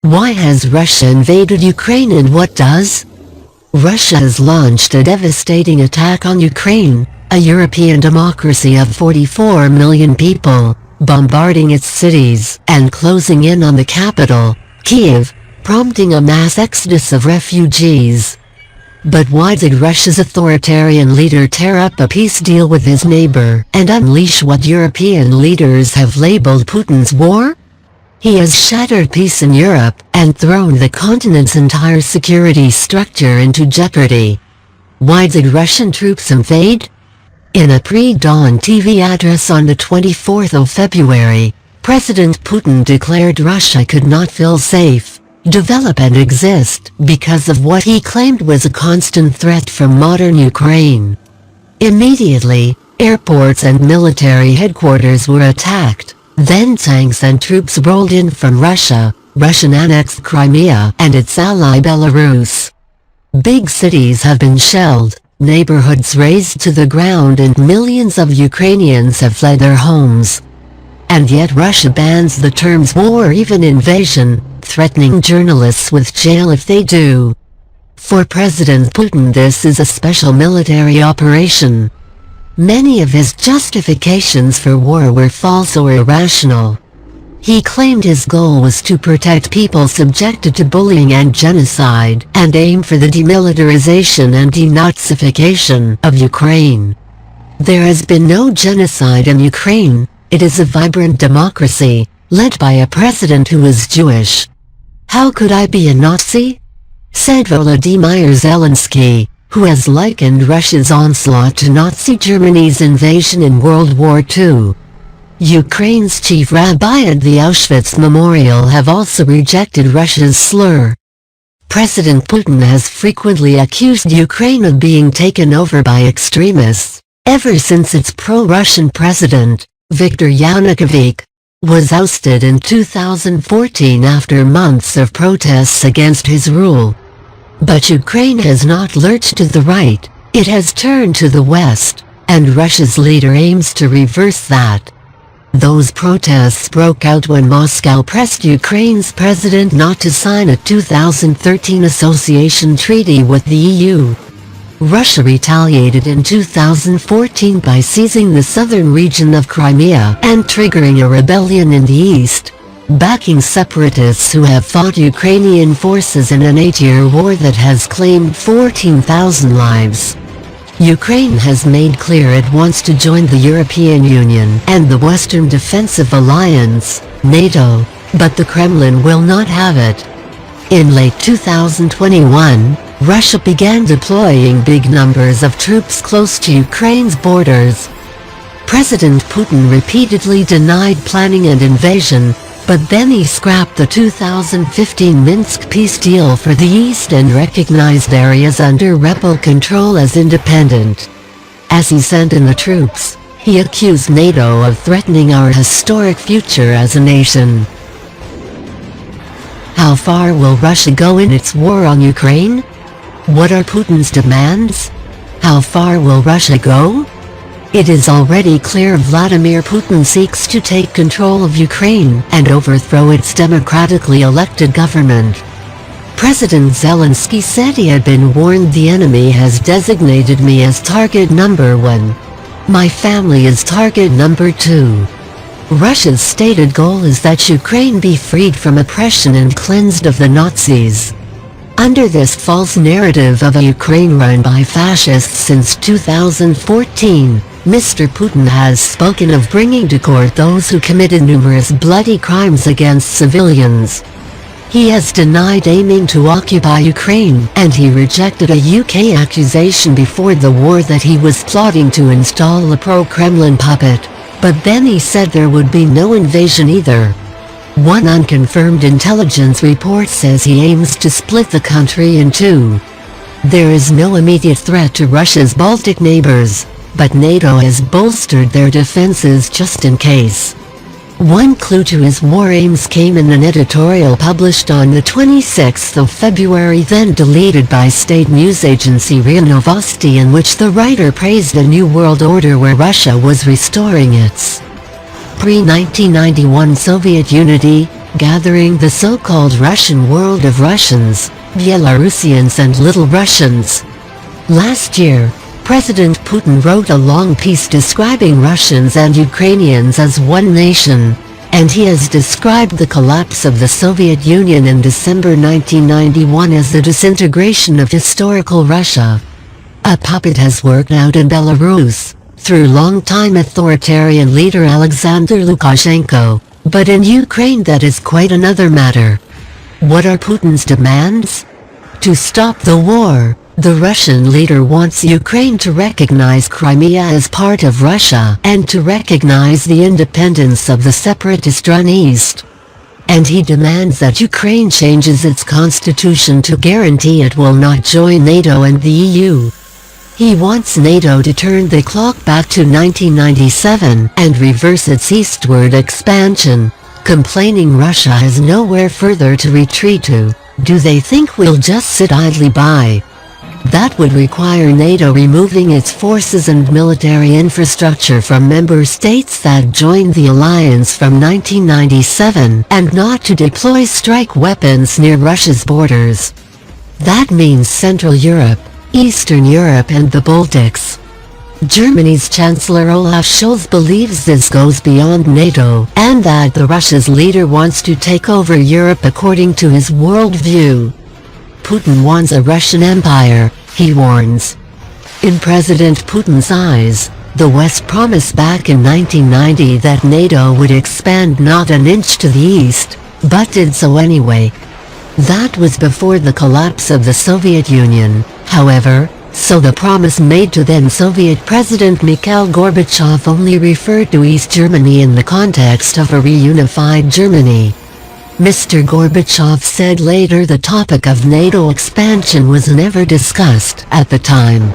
Why has Russia invaded Ukraine and what does? Russia has launched a devastating attack on Ukraine, a European democracy of 44 million people, bombarding its cities and closing in on the capital, Kiev, prompting a mass exodus of refugees. But why did Russia's authoritarian leader tear up a peace deal with his neighbor and unleash what European leaders have labeled Putin's war? He has shattered peace in Europe and thrown the continent's entire security structure into jeopardy. Why did Russian troops invade? In a pre-dawn TV address on the 24th of February, President Putin declared Russia could not feel safe, develop and exist because of what he claimed was a constant threat from modern Ukraine. Immediately, airports and military headquarters were attacked. Then tanks and troops rolled in from Russia, Russian-annexed Crimea and its ally Belarus. Big cities have been shelled, neighborhoods razed to the ground and millions of Ukrainians have fled their homes. And yet Russia bans the terms war or even invasion, threatening journalists with jail if they do. For President Putin, this is a special military operation. Many of his justifications for war were false or irrational. He claimed his goal was to protect people subjected to bullying and genocide, and aim for the demilitarization and denazification of Ukraine. There has been no genocide in Ukraine. It is a vibrant democracy, led by a president who is Jewish. How could I be a Nazi? Said Volodymyr Zelensky, who has likened Russia's onslaught to Nazi Germany's invasion in World War II. Ukraine's chief rabbi at the Auschwitz Memorial have also rejected Russia's slur. President Putin has frequently accused Ukraine of being taken over by extremists, ever since its pro-Russian president, Viktor Yanukovych, was ousted in 2014 after months of protests against his rule. But Ukraine has not lurched to the right, it has turned to the west, and Russia's leader aims to reverse that. Those protests broke out when Moscow pressed Ukraine's president not to sign a 2013 association treaty with the EU. Russia retaliated in 2014 by seizing the southern region of Crimea and triggering a rebellion in the east, backing separatists who have fought Ukrainian forces in an 8-year war that has claimed 14,000 lives. Ukraine has made clear it wants to join the European Union and the Western Defensive Alliance, NATO, but the Kremlin will not have it. In late 2021, Russia began deploying big numbers of troops close to Ukraine's borders. President Putin repeatedly denied planning an invasion, but then he scrapped the 2015 Minsk peace deal for the east and recognized areas under rebel control as independent. As he sent in the troops, he accused NATO of threatening our historic future as a nation. How far will Russia go in its war on Ukraine? What are Putin's demands? How far will Russia go? It is already clear Vladimir Putin seeks to take control of Ukraine and overthrow its democratically elected government. President Zelensky said he had been warned. The enemy has designated me as target number 1. My family is target number 2. Russia's stated goal is that Ukraine be freed from oppression and cleansed of the Nazis. Under this false narrative of a Ukraine run by fascists since 2014, Mr. Putin has spoken of bringing to court those who committed numerous bloody crimes against civilians. He has denied aiming to occupy Ukraine, and he rejected a UK accusation before the war that he was plotting to install a pro-Kremlin puppet. But then he said there would be no invasion either. One unconfirmed intelligence report says he aims to split the country in two. There is no immediate threat to Russia's Baltic neighbors, but NATO has bolstered their defenses just in case. One clue to his war aims came in an editorial published on the 26th of February, then deleted by state news agency RIA Novosti, in which the writer praised a new world order where Russia was restoring its pre-1991 Soviet unity, gathering the so-called Russian world of Russians, Belarusians and Little Russians. Last year, President Putin wrote a long piece describing Russians and Ukrainians as one nation, and he has described the collapse of the Soviet Union in December 1991 as the disintegration of historical Russia. A puppet has worked out in Belarus, through longtime authoritarian leader Alexander Lukashenko, but in Ukraine that is quite another matter. What are Putin's demands? To stop the war, the Russian leader wants Ukraine to recognize Crimea as part of Russia and to recognize the independence of the separatist Donetsk. And he demands that Ukraine changes its constitution to guarantee it will not join NATO and the EU. He wants NATO to turn the clock back to 1997 and reverse its eastward expansion, complaining Russia has nowhere further to retreat to. Do they think we'll just sit idly by? That would require NATO removing its forces and military infrastructure from member states that joined the alliance from 1997 and not to deploy strike weapons near Russia's borders. That means Central Europe, Eastern Europe and the Baltics. Germany's Chancellor Olaf Scholz believes this goes beyond NATO and that the Russia's leader wants to take over Europe according to his worldview. Putin wants a Russian empire, he warns. In President Putin's eyes, the West promised back in 1990 that NATO would expand not an inch to the east, but did so anyway. That was before the collapse of the Soviet Union, however, so the promise made to then Soviet President Mikhail Gorbachev only referred to East Germany in the context of a reunified Germany. Mr. Gorbachev said later the topic of NATO expansion was never discussed at the time.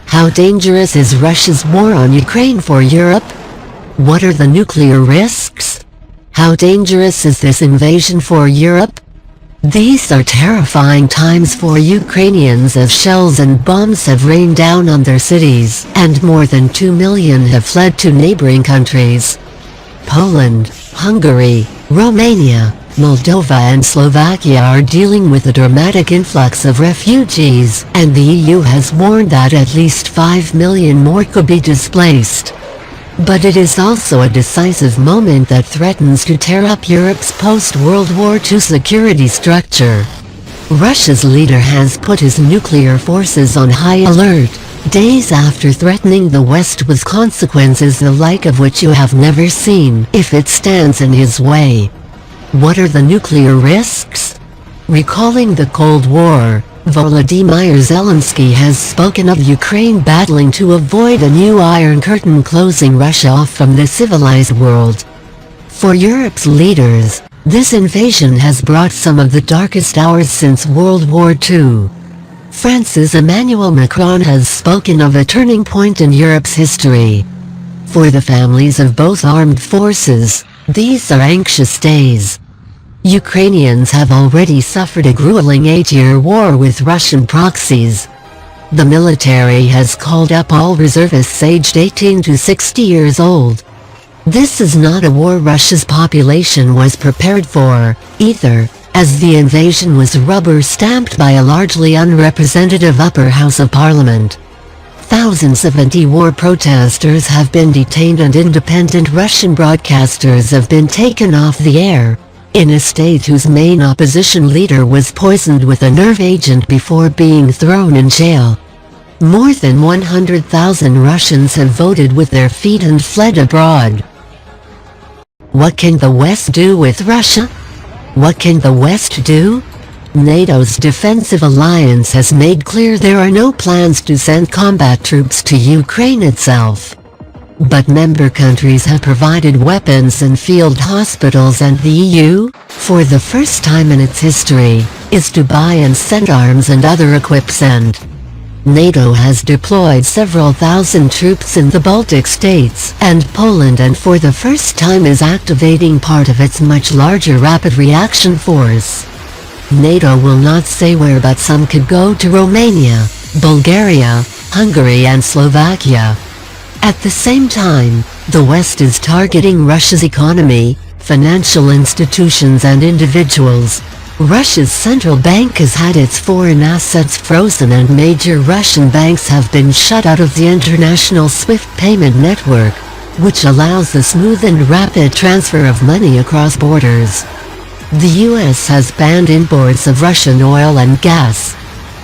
How dangerous is Russia's war on Ukraine for Europe? What are the nuclear risks? How dangerous is this invasion for Europe? These are terrifying times for Ukrainians as shells and bombs have rained down on their cities, and more than 2 million have fled to neighboring countries. Poland, Hungary, Romania, Moldova and Slovakia are dealing with a dramatic influx of refugees, and the EU has warned that at least 5 million more could be displaced. But it is also a decisive moment that threatens to tear up Europe's post-World War II security structure. Russia's leader has put his nuclear forces on high alert, days after threatening the West with consequences the like of which you have never seen if it stands in his way. What are the nuclear risks? Recalling the Cold War, Volodymyr Zelensky has spoken of Ukraine battling to avoid a new Iron Curtain closing Russia off from the civilized world. For Europe's leaders, this invasion has brought some of the darkest hours since World War II. France's Emmanuel Macron has spoken of a turning point in Europe's history. For the families of both armed forces, these are anxious days. Ukrainians have already suffered a grueling 8-year war with Russian proxies. The military has called up all reservists aged 18 to 60 years old. This is not a war Russia's population was prepared for, either, as the invasion was rubber-stamped by a largely unrepresentative upper house of parliament. Thousands of anti-war protesters have been detained and independent Russian broadcasters have been taken off the air, in a state whose main opposition leader was poisoned with a nerve agent before being thrown in jail. More than 100,000 Russians have voted with their feet and fled abroad. What can the West do with Russia? What can the West do? NATO's defensive alliance has made clear there are no plans to send combat troops to Ukraine itself. But member countries have provided weapons and field hospitals, and the EU, for the first time in its history, is to buy and send arms and other equips, and NATO has deployed several thousand troops in the Baltic states and Poland, and for the first time is activating part of its much larger rapid reaction force. NATO will not say where, but some could go to Romania, Bulgaria, Hungary and Slovakia. At the same time, the West is targeting Russia's economy, financial institutions and individuals. Russia's central bank has had its foreign assets frozen and major Russian banks have been shut out of the international SWIFT payment network, which allows the smooth and rapid transfer of money across borders. The US has banned imports of Russian oil and gas.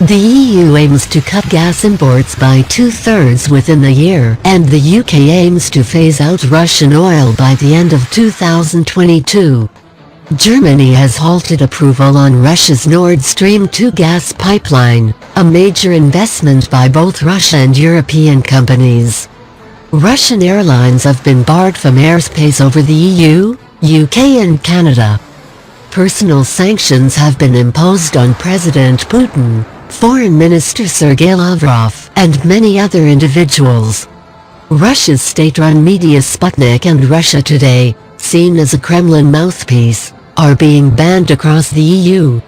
The EU aims to cut gas imports by 2/3 within the year, and the UK aims to phase out Russian oil by the end of 2022. Germany has halted approval on Russia's Nord Stream 2 gas pipeline, a major investment by both Russia and European companies. Russian airlines have been barred from airspace over the EU, UK and Canada. Personal sanctions have been imposed on President Putin, Foreign Minister Sergei Lavrov, and many other individuals. Russia's state-run media Sputnik and Russia Today, seen as a Kremlin mouthpiece, are being banned across the EU.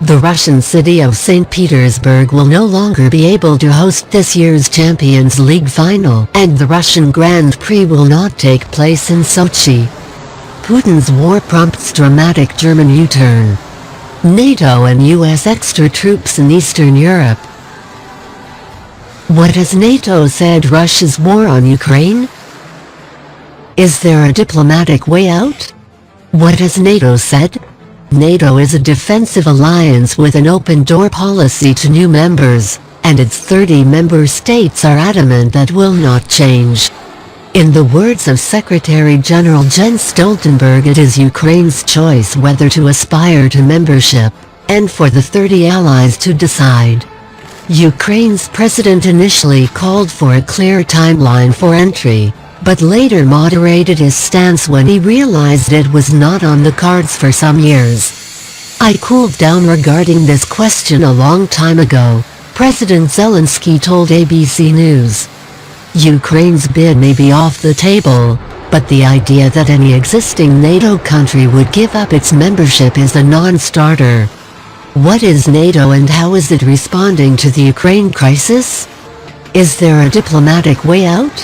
The Russian city of St. Petersburg will no longer be able to host this year's Champions League final, and the Russian Grand Prix will not take place in Sochi. Putin's war prompts dramatic German U-turn. NATO and US extra troops in Eastern Europe. What has NATO said Russia's war on Ukraine? Is there a diplomatic way out? What has NATO said? NATO is a defensive alliance with an open-door policy to new members, and its 30 member states are adamant that will not change. In the words of Secretary General Jens Stoltenberg, it is Ukraine's choice whether to aspire to membership, and for the 30 allies to decide. Ukraine's president initially called for a clear timeline for entry, but later moderated his stance when he realized it was not on the cards for some years. "I cooled down regarding this question a long time ago," President Zelensky told ABC News. Ukraine's bid may be off the table, but the idea that any existing NATO country would give up its membership is a non-starter. What is NATO and how is it responding to the Ukraine crisis? Is there a diplomatic way out?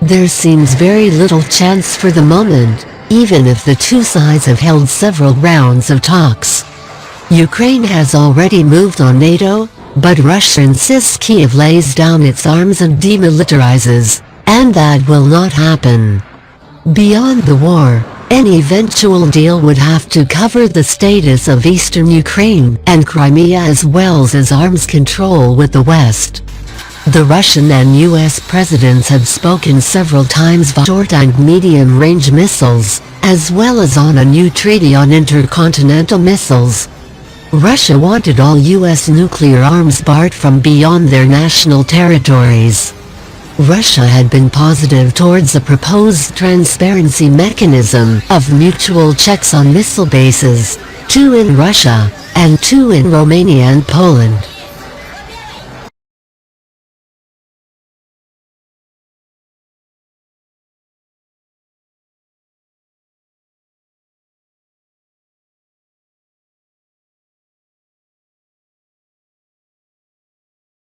There seems very little chance for the moment, even if the two sides have held several rounds of talks. Ukraine has already moved on NATO, but Russia insists Kyiv lays down its arms and demilitarizes, and that will not happen. Beyond the war, any eventual deal would have to cover the status of eastern Ukraine and Crimea as well as arms control with the West. The Russian and US presidents had spoken several times about short and medium-range missiles, as well as on a new treaty on intercontinental missiles. Russia wanted all US nuclear arms barred from beyond their national territories. Russia had been positive towards a proposed transparency mechanism of mutual checks on missile bases, 2 in Russia, and 2 in Romania and Poland.